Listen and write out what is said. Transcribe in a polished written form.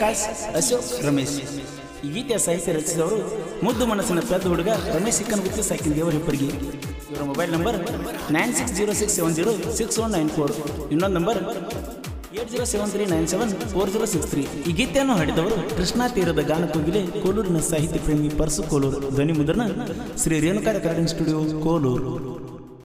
ಪ್ರಕಾಶ್, ಅಶೋಕ್, ರಮೇಶ್. ಈ ಗೀತೆಯ ಸಾಹಿತ್ಯ ರಚಿಸಿದವರು ಮುದ್ದು ಮನಸ್ಸಿನ ಪೆದ್ದ ಹುಡುಗ ರಮೇಶ್ ಸಿಕ್ಕನಗುತ್ತಿ ಸಾಕಿನ ದೇವರ ಹಿಪ್ಪರಿಗೆ. ಇವರ ಮೊಬೈಲ್ ನಂಬರ್ 9606706194. ಇನ್ನೊಂದು ನಂಬರ್ 8073974063. ಈ ಗೀತೆಯನ್ನು ಹಾಡಿದವರು ಕೃಷ್ಣಾ ತೀರದ ಗಾನ ಕೋಗಿಲೆ ಕೋಲೂರಿನ ಸಾಹಿತ್ಯ ಪ್ರೇಮಿ ಪರಸು ಕೋಲೂರು. ಧ್ವನಿ ಮುದ್ರಣ ಶ್ರೀ ರೇಣುಕಾ ರೆಕಾರ್ಡಿಂಗ್ ಸ್ಟುಡಿಯೋ ಕೋಲೂರು.